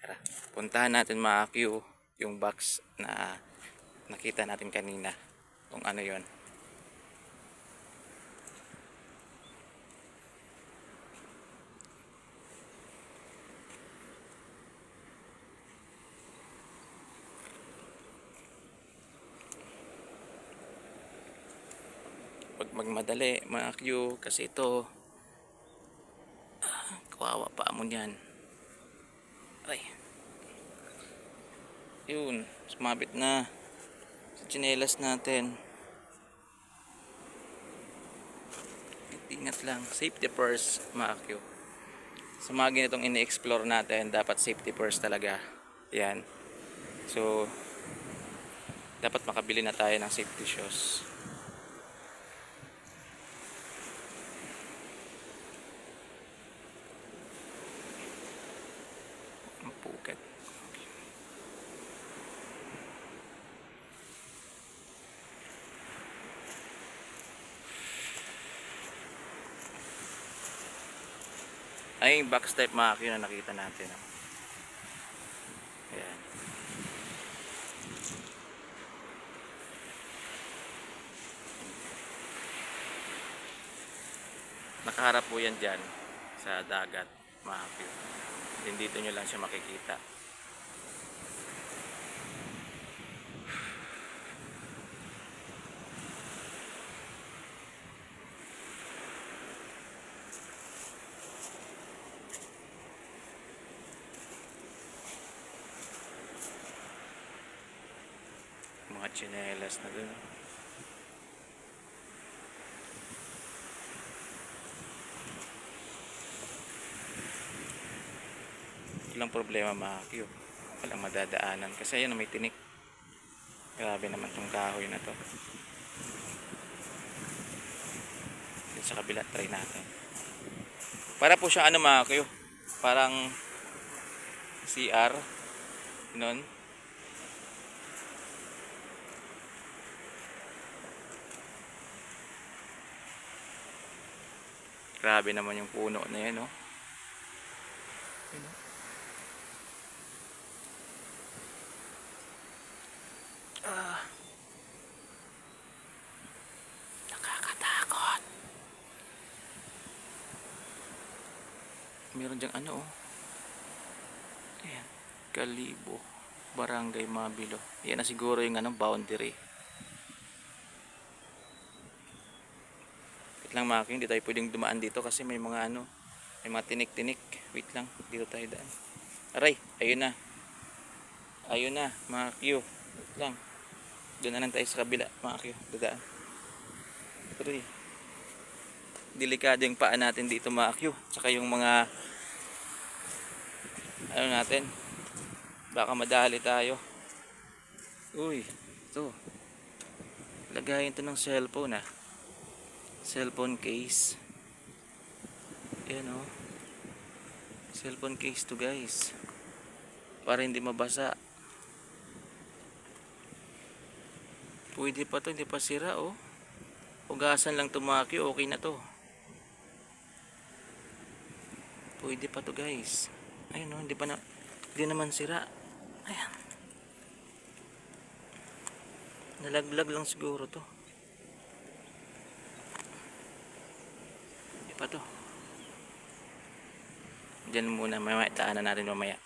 Tara, puntahan natin mga Q yung box na nakita natin kanina. Kung ano yon. Pag magmadali mga Q, kasi ito kawawa pa mo yan. Ay, yun, sumabit na sa tsinelas natin. Ingat lang, safety first mga Q. Sa mga ganitong ini-explore natin, dapat safety first talaga. Yan. So, dapat makabili na tayo ng safety shoes. Ang pugat. Ay, yung box type mga Q na nakita natin. Ayan. Nakaharap po yan dyan sa dagat mga Q. Then dito nyo lang siya makikita. Mga tsinelas na dun. Ilang problema mga Q. Walang madadaanan. Kasi ayun may tinik. Grabe naman tong kahoy na to. Dito sa kabila, try natin. Para po siya ano mga Q. Parang CR. Nun. Grabe naman yung puno na yan, no? Nakakatakot. Meron dyang ano, oh. Ayan. Kalibo. Barangay Mabilo. Yan na siguro yung ano, boundary. Wait lang mga Q, hindi tayo pwedeng dumaan dito kasi may mga ano, may mga tinik-tinik. Wait lang, dito tayo daan. Aray, ayun na. Ayun na, mga Q. Wait lang. Doon na lang tayo sa kabila, mga Q. Dadaan. Aray. Delikado yung paa natin dito, mga Q. Tsaka yung mga ano natin. Baka madali tayo. Uy, ito. Lagayin to ng cellphone, ah. Cellphone case. Ayan, oh. Cellphone case to, guys. Para hindi mabasa. Pwede pa to, hindi pa sira, oh. Hugasan lang to mga Q, okay na to. Pwede pa to, guys. Ayun, oh, hindi naman sira. Ayan. Nalaglag lang siguro to. Hindi pa to. Diyan muna, mamaya taanan natin mamaya.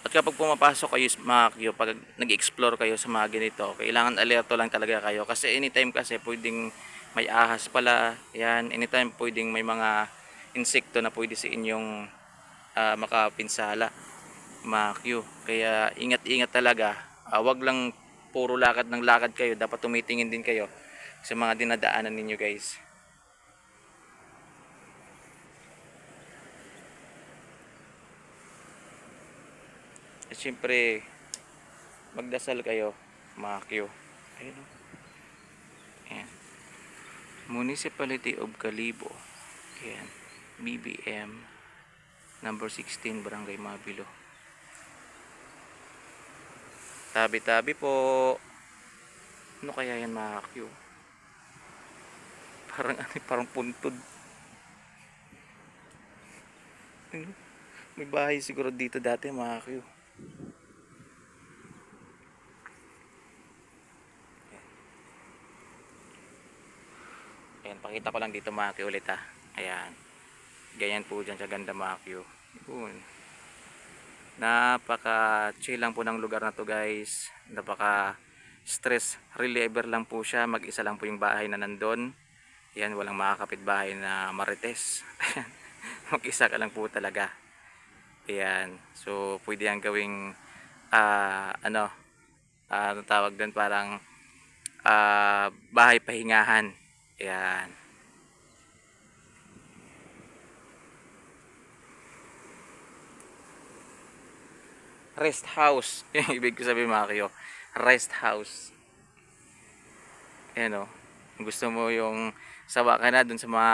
At kapag pumapasok kayo mga Q, pag nag-explore kayo sa mga ganito, kailangan alerto lang talaga kayo. Kasi anytime kasi pwedeng may ahas pala. Yan, anytime pwedeng may mga insekto na pwede sa inyong makapinsala mga Q. Kaya ingat-ingat talaga. Wag lang puro lakad ng lakad kayo. Dapat tumitingin din kayo sa mga dinadaanan ninyo, guys. At syempre, magdasal kayo mga Q. Ayun, ayan. Municipality of Kalibo. Ayan. BBM number 16 Barangay Mabilo. Tabi-tabi po. Ano kaya yan mga Q? Parang ano, parang puntod. Ano? May bahay siguro dito dati mga Q. Ayan, pakita ko lang dito mga Q ulit ha. Ayan. Ganyan po dyan sa ganda mga Q. Yun. Napaka chill lang po ng lugar na to guys. Napaka stress reliever lang po siya. Mag-isa lang po yung bahay na nandun. Yan, walang makakapit bahay na marites. Mag-isa ka lang po talaga. Ayan. So pwede yan gawing ano, ano tawag doon, parang bahay pahingahan. Ayan. Rest house. Yung ibig ko sabihin mga kayo. Rest house. Ayan o. Gusto mo yung sawa ka na dun sa mga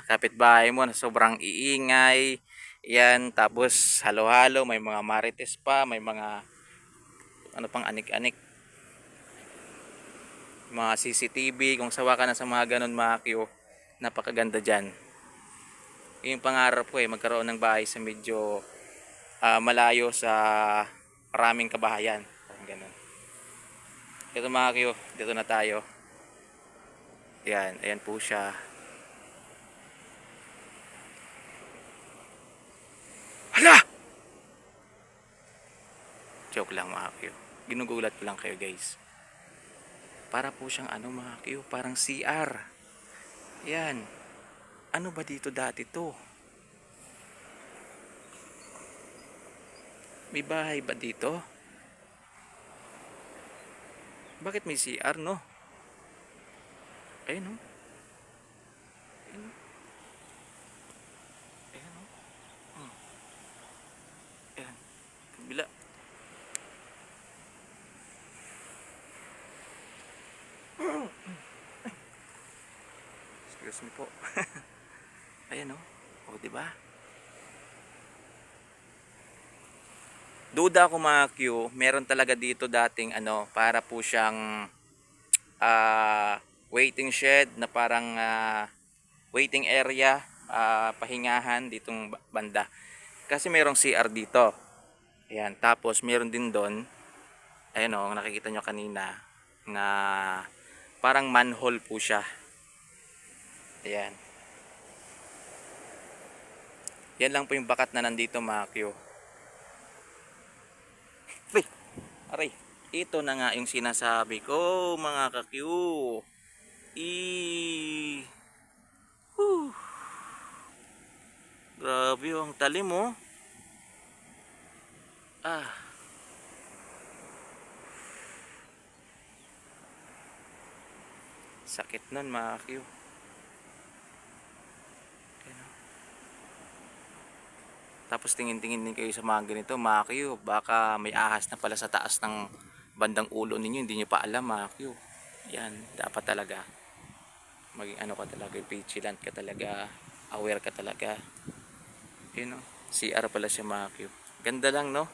kapitbahay mo na sobrang iingay. Yan. Tapos halo-halo. May mga marites pa. May mga ano pang anik-anik. Mga CCTV. Kung sawa ka na sa mga ganun mga kayo. Napakaganda dyan. Yung pangarap ko magkaroon ng bahay sa medyo malayo sa maraming kabahayan. Parang ganun. Ito mga kayo. Dito na tayo. Yan, ayan po siya. Hala! Joke lang mga kayo. Ginugulat ko lang kayo guys. Para po siyang ano mga kayo, parang CR. Yan. Ano ba dito dati to? May bahay ba dito? Bakit may CR no? Ayun no? Ayun no? Ayun no? Ayan. Kabila. Excuse me po. Ayan no? O diba? Duda ako mga Q, meron talaga dito dating ano, para po siyang waiting shed na parang waiting area, pahingahan ditong banda. Kasi merong CR dito. Ayan, tapos meron din doon, ayun o, nakikita nyo kanina, na parang manhole po siya. Ayan. Yan lang po yung bakat na nandito mga Q. Uy, aray. Ito na nga yung sinasabi ko mga ka-Q. Whew. Grabe yung talim mo. Sakit nun mga Q. Tapos tingin-tingin din kayo sa mga ganito mga Q. Baka may ahas na pala sa taas ng bandang ulo ninyo. Hindi nyo pa alam mga Q. Yan, dapat talaga maging ano ka talaga, vigilant ka talaga, aware ka talaga. Yun no, CR pala siya mga Q. Ganda lang no.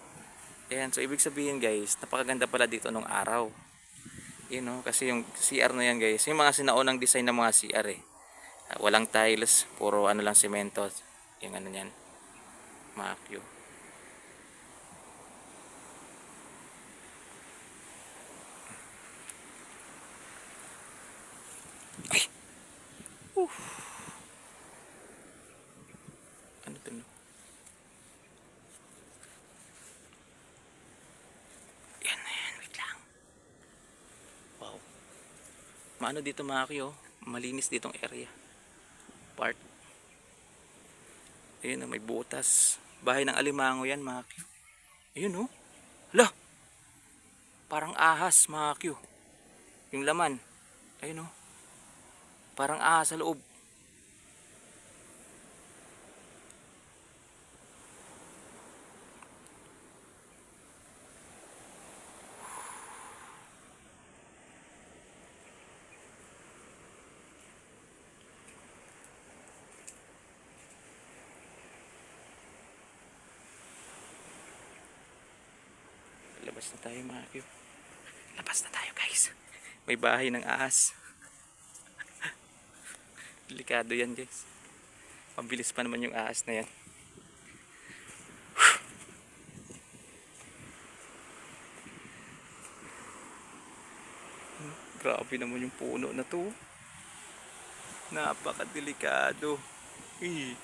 Ayan, so ibig sabihin guys, napakaganda pala dito nung araw. Yun no, kasi yung CR na yan guys, yung mga sinaunang design ng mga CR walang tiles, puro ano lang, semento. Yung ano yan, mga Q. Ay! Ano to no? Yan na yan, wait lang. Wow. Maano dito mga Q, malinis ditong area. Part. Ayun na, may butas. Bahay ng alimango yan mga Q. Ayun oh. Hala! Parang ahas mga Q. Yung laman. Ayun oh. Parang ahas sa loob. Labas na tayo mga Q. Labas na tayo guys. May bahay ng ahas. Delikado yan guys. Mabilis pa naman yung ahas na yan. Grabe naman yung puno na to. Napakadelikado. Eh.